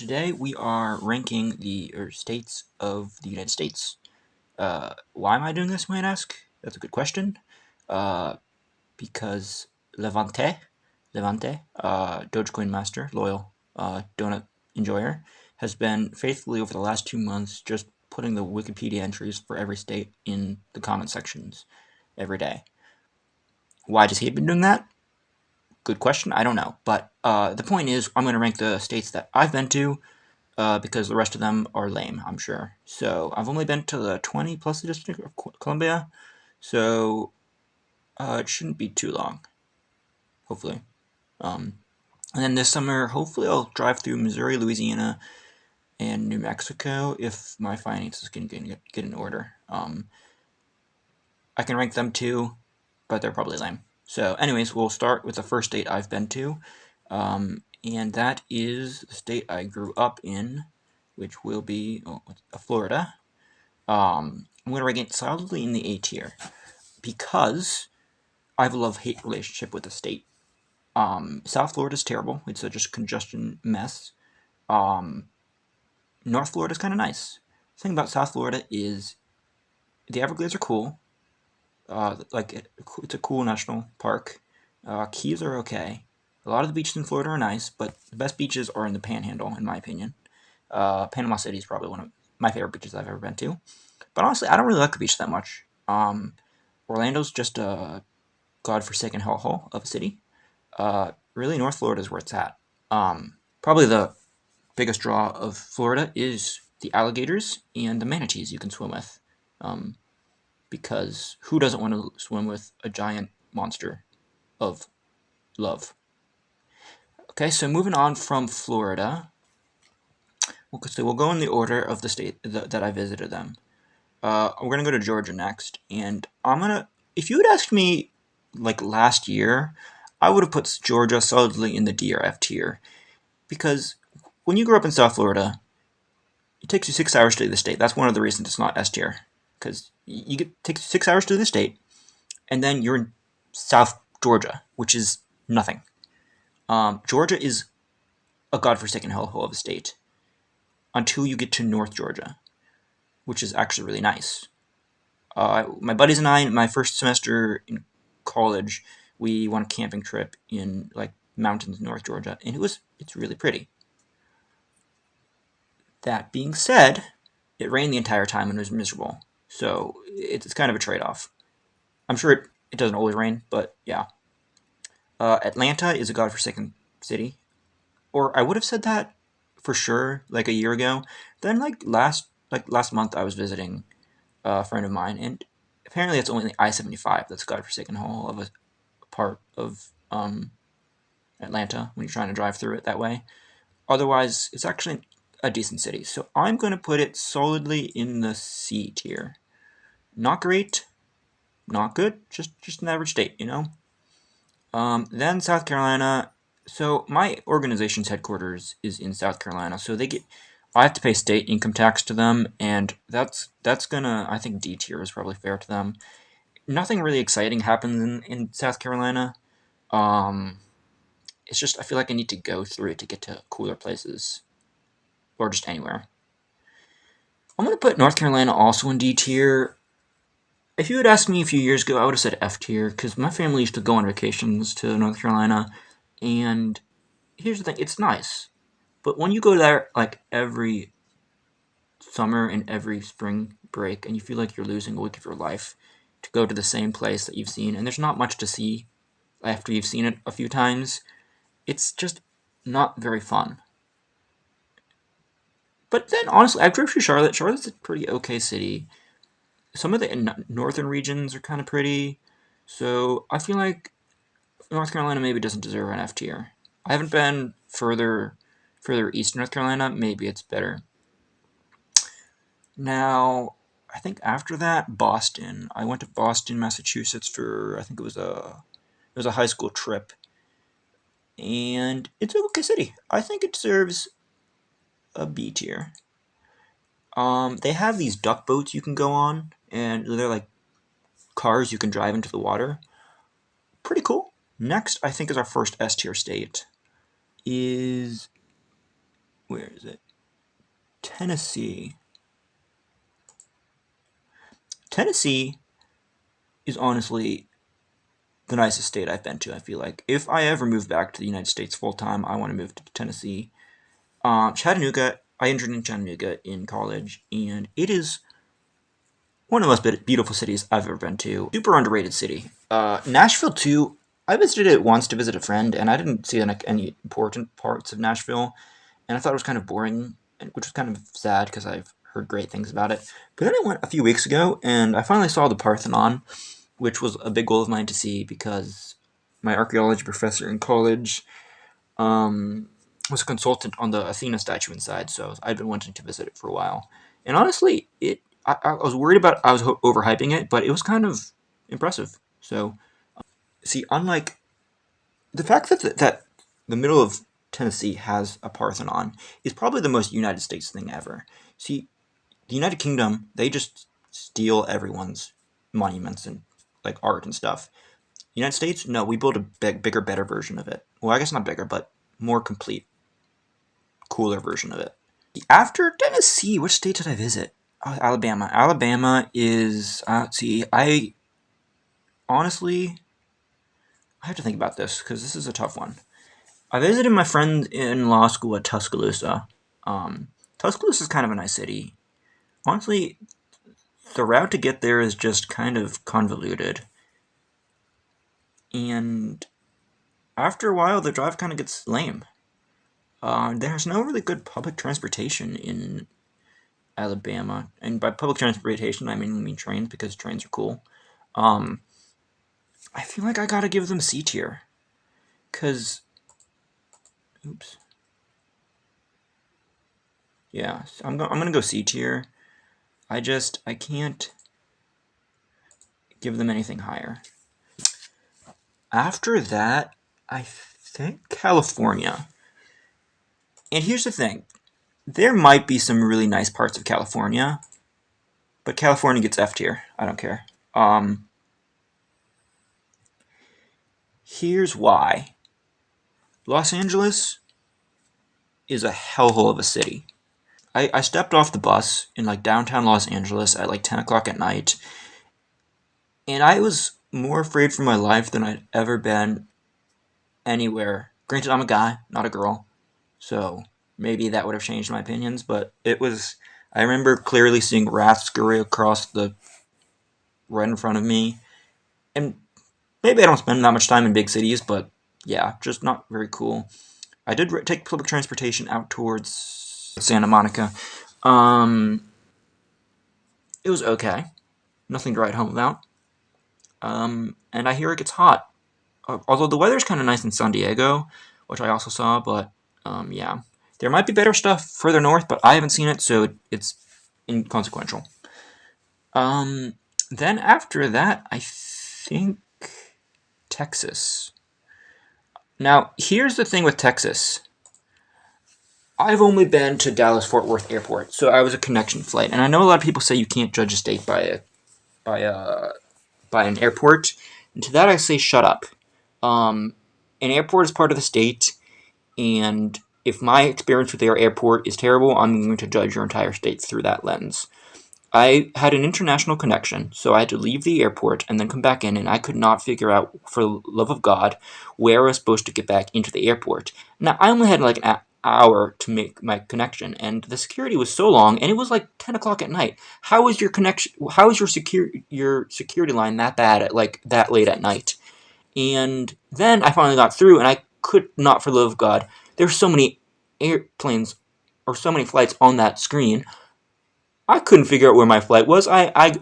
Today we are ranking the states of the United States. Why am I doing this, you might ask? That's a good question. Uh, because Levante, Dogecoin master, loyal donut enjoyer, has been faithfully over the last 2 months just putting the Wikipedia entries for every state in the comment sections every day. Why does he have been doing that? Good question. I don't know. But the point is, I'm going to rank the states that I've been to because the rest of them are lame, I'm sure. So I've only been to the 20 plus District of Columbia, so it shouldn't be too long, hopefully. And then this summer, hopefully, I'll drive through Missouri, Louisiana, and New Mexico if my finances can get in order. I can rank them too, but they're probably lame. So, anyways, we'll start with the first state I've been to, and that is the state I grew up in, which will be Florida. I'm going to rank it solidly in the A tier because I have a love-hate relationship with the state. South Florida is terrible. It's a just congestion mess. North Florida is kind of nice. The thing about South Florida is the Everglades are cool. It's a cool national park. Keys are okay. A lot of the beaches in Florida are nice, but the best beaches are in the Panhandle, in my opinion. Panama City is probably one of my favorite beaches I've ever been to. But honestly, I don't really like the beach that much. Orlando's just a godforsaken hellhole of a city. Really, North Florida is where it's at. Probably the biggest draw of Florida is the alligators and the manatees you can swim with. Um, because who doesn't want to swim with a giant monster of love? Okay, so moving on from Florida, we'll go in the order of the state that I visited them. We're gonna go to Georgia next, and If you had asked me like last year, I would have put Georgia solidly in the D or F tier because when you grew up in South Florida, it takes you 6 hours to the state. That's one of the reasons it's not S tier because takes 6 hours to the state, and then you're in South Georgia, which is nothing. Georgia is a godforsaken hellhole of a state until you get to North Georgia, which is actually really nice. My buddies and I, in my first semester in college, we went a camping trip in like mountains in North Georgia, and it's really pretty. That being said, it rained the entire time and it was miserable, so it's kind of a trade-off. I'm sure it doesn't always rain, but yeah. Atlanta is a godforsaken city, or I would have said that for sure like a year ago. Then last month, I was visiting a friend of mine, and apparently it's only the I-75 that's godforsaken hole of a part of Atlanta when you're trying to drive through it that way. Otherwise, it's actually a decent city. So I'm going to put it solidly in the C tier. Not great, not good, just an average state, you know. Then South Carolina. So my organization's headquarters is in South Carolina, so I have to pay state income tax to them, and that's gonna, I think D tier is probably fair to them. Nothing really exciting happens in South Carolina. Um, it's just I feel like I need to go through it to get to cooler places or just anywhere. I'm gonna put North Carolina also in D tier. If you had asked me a few years ago, I would have said F tier because my family used to go on vacations to North Carolina, and here's the thing: it's nice, but when you go there like every summer and every spring break, and you feel like you're losing a week of your life to go to the same place that you've seen, and there's not much to see after you've seen it a few times, it's just not very fun. But then honestly, I've driven through Charlotte. Charlotte's a pretty okay city. Some of the northern regions are kind of pretty, so I feel like North Carolina maybe doesn't deserve an F tier. I haven't been further east North Carolina. Maybe it's better. Now, I think after that, Boston. I went to Boston, Massachusetts for I think it was a high school trip, and it's a okay city. I think it deserves a B tier. They have these duck boats you can go on, and they're like cars you can drive into the water. Pretty cool. Next, I think is our first S tier state is Where is it? Tennessee. Tennessee is honestly the nicest state I've been to, I feel like. If I ever move back to the United States full time, I want to move to Tennessee. Chattanooga, I injured in Chattanooga in college, and it is one of the most beautiful cities I've ever been to. Super underrated city. Nashville, too. I visited it once to visit a friend, and I didn't see any important parts of Nashville, and I thought it was kind of boring, which was kind of sad because I've heard great things about it. But then I went a few weeks ago, and I finally saw the Parthenon, which was a big goal of mine to see because my archaeology professor in college um, was a consultant on the Athena statue inside, so I'd been wanting to visit it for a while. And honestly, I was worried about I was overhyping it, but it was kind of impressive. So see, unlike the fact that the middle of Tennessee has a Parthenon is probably the most United States thing ever. See, the United Kingdom, they just steal everyone's monuments and like art and stuff. United States, no, we build a bigger, better version of it. Well, I guess not bigger, but more complete, cooler version of it. After Tennessee, which state did I visit? Oh, Alabama. Alabama is. Let's see. I honestly, I have to think about this because this is a tough one. I visited my friend in law school at Tuscaloosa. Tuscaloosa is kind of a nice city. Honestly, the route to get there is just kind of convoluted, and after a while, the drive kind of gets lame. There's no really good public transportation in Alabama, and by public transportation, I mean trains because trains are cool. Um, I feel like I gotta give them C tier, cause, oops, yeah, I'm gonna go C tier. I can't give them anything higher. After that, I think California. And here's the thing: there might be some really nice parts of California, but California gets F tier. I don't care. Here's why. Los Angeles is a hellhole of a city. I stepped off the bus in like downtown Los Angeles at like 10 o'clock at night, and I was more afraid for my life than I'd ever been anywhere. Granted, I'm a guy, not a girl, so maybe that would have changed my opinions, but it was. I remember clearly seeing rats scurry across the right in front of me, and maybe I don't spend that much time in big cities, but yeah, just not very cool. I did take public transportation out towards Santa Monica. Um, it was okay. Nothing to write home about. And I hear it gets hot. Although the weather's kind of nice in San Diego, which I also saw, but yeah. There might be better stuff further north, but I haven't seen it, so it's inconsequential. Um, then after that, I think Texas. Now, here's the thing with Texas. I've only been to Dallas Fort Worth Airport, so I was a connection flight, and I know a lot of people say you can't judge a state by a by an airport, and to that I say shut up. Um, an airport is part of the state, and if my experience with their airport is terrible, I'm going to judge your entire state through that lens. I had an international connection, so I had to leave the airport and then come back in, and I could not figure out, for the love of God, where I was supposed to get back into the airport. Now, I only had like an hour to make my connection, and the security was so long, and it was like 10 o'clock at night. How is your connection? How is your security line that bad at like that late at night? And then I finally got through, and I could not, for the love of God, there's so many airplanes or so many flights on that screen. I couldn't figure out where my flight was. I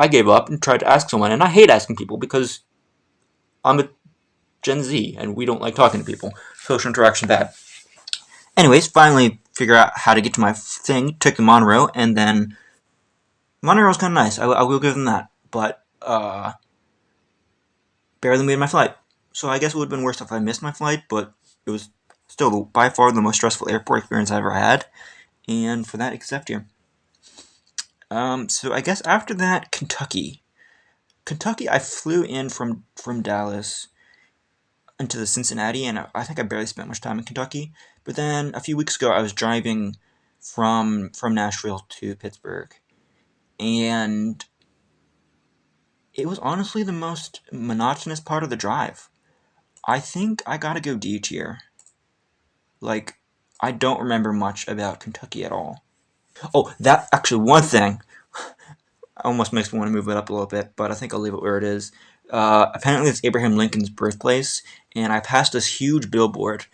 gave up and tried to ask someone, and I hate asking people because I'm a Gen Z and we don't like talking to people. Social interaction bad. Anyways, finally figure out how to get to my thing. Took the monorail, and then monorail was kind of nice. I will give them that, but barely made my flight. So I guess it would have been worse if I missed my flight, but it was still by far the most stressful airport experience I ever had, and for that, accept here. So I guess after that, Kentucky. Kentucky, I flew in from Dallas into the Cincinnati, and I think I barely spent much time in Kentucky. But then a few weeks ago, I was driving from Nashville to Pittsburgh, and it was honestly the most monotonous part of the drive. I think I gotta go D tier. Like, I don't remember much about Kentucky at all. Oh, that actually one thing almost makes me want to move it up a little bit, but I think I'll leave it where it is. Apparently, it's Abraham Lincoln's birthplace, and I passed this huge billboard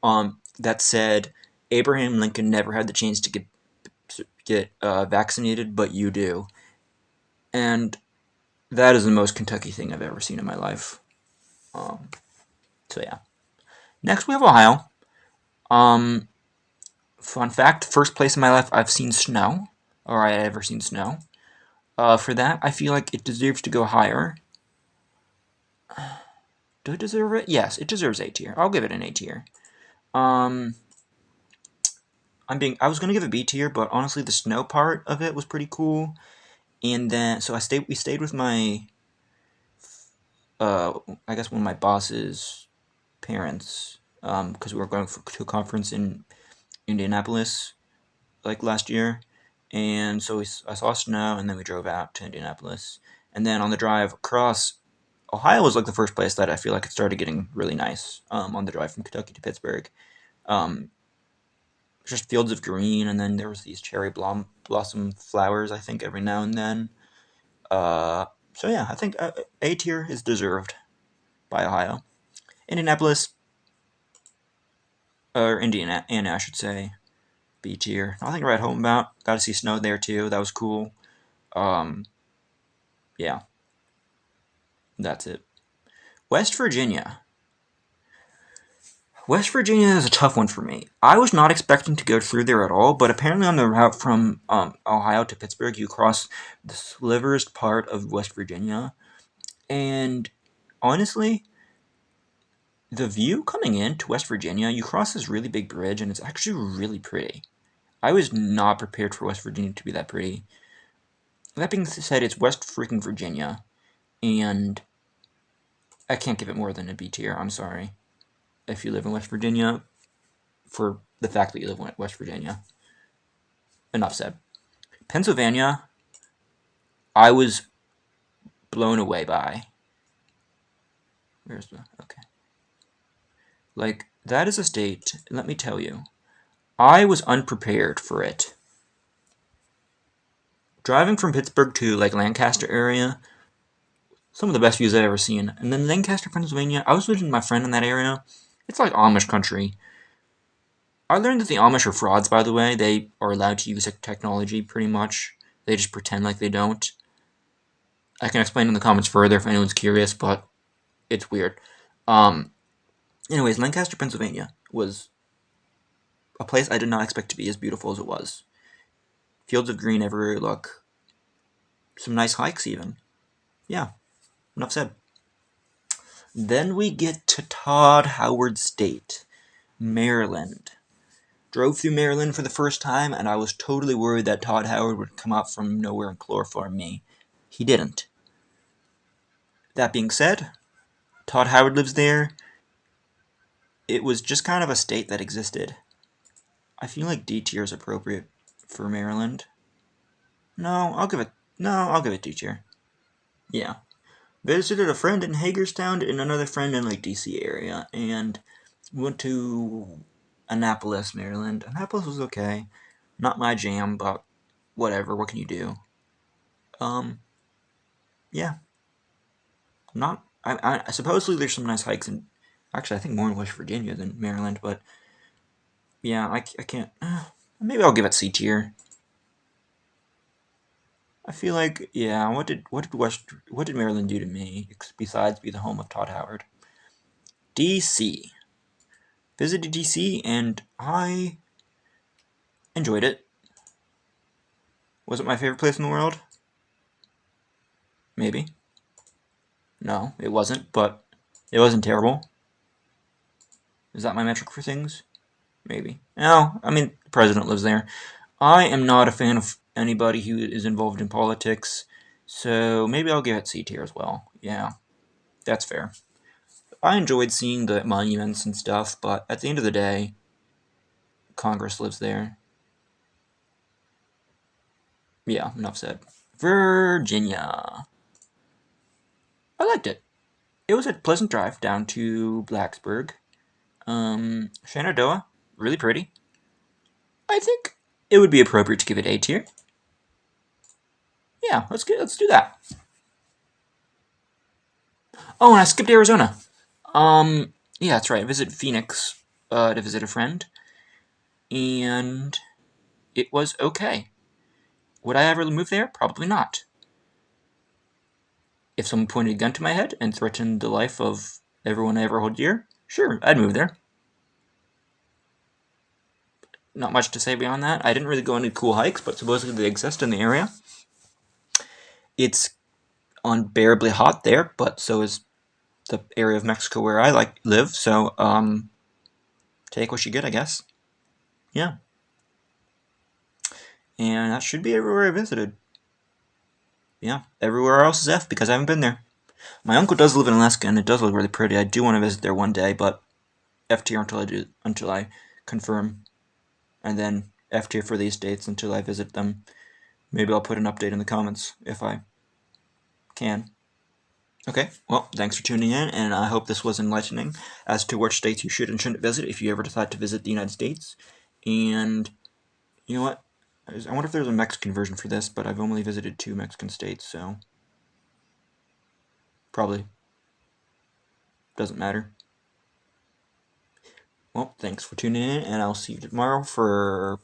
that said Abraham Lincoln never had the chance to get vaccinated, but you do, and that is the most Kentucky thing I've ever seen in my life. Um, so yeah. Next, we have Ohio. Um, Fun fact: first place in my life I've seen snow, or I had ever seen snow. For that, I feel like it deserves to go higher. Do it deserve it? Yes, it deserves A tier. I'll give it an A tier. Um, I was gonna give it B tier, but honestly, the snow part of it was pretty cool. And then, so we stayed with my, uh, I guess one of my boss's parents, because we were going to a conference in Indianapolis, like last year. And so I saw snow, and then we drove out to Indianapolis. And then on the drive across, Ohio was like the first place that I feel like it started getting really nice, on the drive from Kentucky to Pittsburgh. Um, just fields of green, and then there was these cherry blossom flowers, I think, every now and then. Uh, so yeah, I think A tier is deserved by Ohio. Indianapolis, or Indiana, I should say, B tier. Nothing to write home about. Got to see snow there too. That was cool. Um, yeah, that's it. West Virginia. West Virginia is a tough one for me. I was not expecting to go through there at all, but apparently on the route from Ohio to Pittsburgh, you cross the sliverest part of West Virginia. And honestly, the view coming in to West Virginia, you cross this really big bridge, and it's actually really pretty. I was not prepared for West Virginia to be that pretty. That being said, it's West freaking Virginia, and I can't give it more than a B tier. I'm sorry. If you live in West Virginia, for the fact that you live in West Virginia. Enough said. Pennsylvania, I was blown away by. Where's the. Okay. Like, that is a state, let me tell you, I was unprepared for it. Driving from Pittsburgh to, like, Lancaster area, some of the best views I've ever seen. And then Lancaster, Pennsylvania, I was visiting my friend in that area. It's like Amish country. I learned that the Amish are frauds, by the way. They are allowed to use technology pretty much. They just pretend like they don't. I can explain in the comments further if anyone's curious, but it's weird. Um, Anyways, Lancaster, Pennsylvania was a place I did not expect to be as beautiful as it was. Fields of green everywhere you look. Some nice hikes, even. Yeah, enough said. Then we get to Todd Howard State, Maryland. Drove through Maryland for the first time, and I was totally worried that Todd Howard would come out from nowhere and chloroform me. He didn't. That being said, Todd Howard lives there. It was just kind of a state that existed. I feel like D tier is appropriate for Maryland. No, I'll give it. No, I'll give it D tier. Yeah. Visited a friend in Hagerstown and another friend in like DC area, and went to Annapolis, Maryland. Annapolis was okay, not my jam, but whatever. What can you do? Um, yeah, not. I supposedly there's some nice hikes in. Actually, I think more in West Virginia than Maryland, but yeah, I can't. Maybe I'll give it C tier. I feel like yeah. What did Maryland do to me besides be the home of Todd Howard? DC. Visited DC and I enjoyed it. Was it my favorite place in the world? Maybe. No, it wasn't, but it wasn't terrible. Is that my metric for things? Maybe. No, I mean, the president lives there. I am not a fan of anybody who is involved in politics, so maybe I'll give it C tier as well. Yeah, that's fair. I enjoyed seeing the monuments and stuff, but at the end of the day, Congress lives there. Yeah, enough said. Virginia. I liked it. It was a pleasant drive down to Blacksburg. Shenandoah, really pretty. I think it would be appropriate to give it A tier. Yeah, let's do that. Oh, and I skipped Arizona. Yeah, that's right. I visited Phoenix to visit a friend, and it was okay. Would I ever move there? Probably not. If someone pointed a gun to my head and threatened the life of everyone I ever hold dear, sure, I'd move there. Not much to say beyond that. I didn't really go on any cool hikes, but supposedly they exist in the area. It's unbearably hot there, but so is the area of Mexico where I live. So take what you get, I guess. Yeah, and that should be everywhere I visited. Yeah, everywhere else is F because I haven't been there. My uncle does live in Alaska, and it does look really pretty. I do want to visit there one day, but F tier until I confirm, and then F tier for these dates until I visit them. Maybe I'll put an update in the comments if I can. Okay, well, thanks for tuning in, and I hope this was enlightening as to which states you should and shouldn't visit if you ever decide to visit the United States. And you know what? I wonder if there's a Mexican version for this, but I've only visited 2 Mexican states, so probably doesn't matter. Well, thanks for tuning in, and I'll see you tomorrow for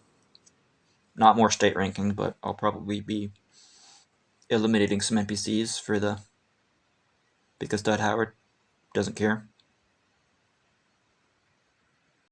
not more state rankings, but I'll probably be eliminating some NPCs for the because Dud Howard doesn't care.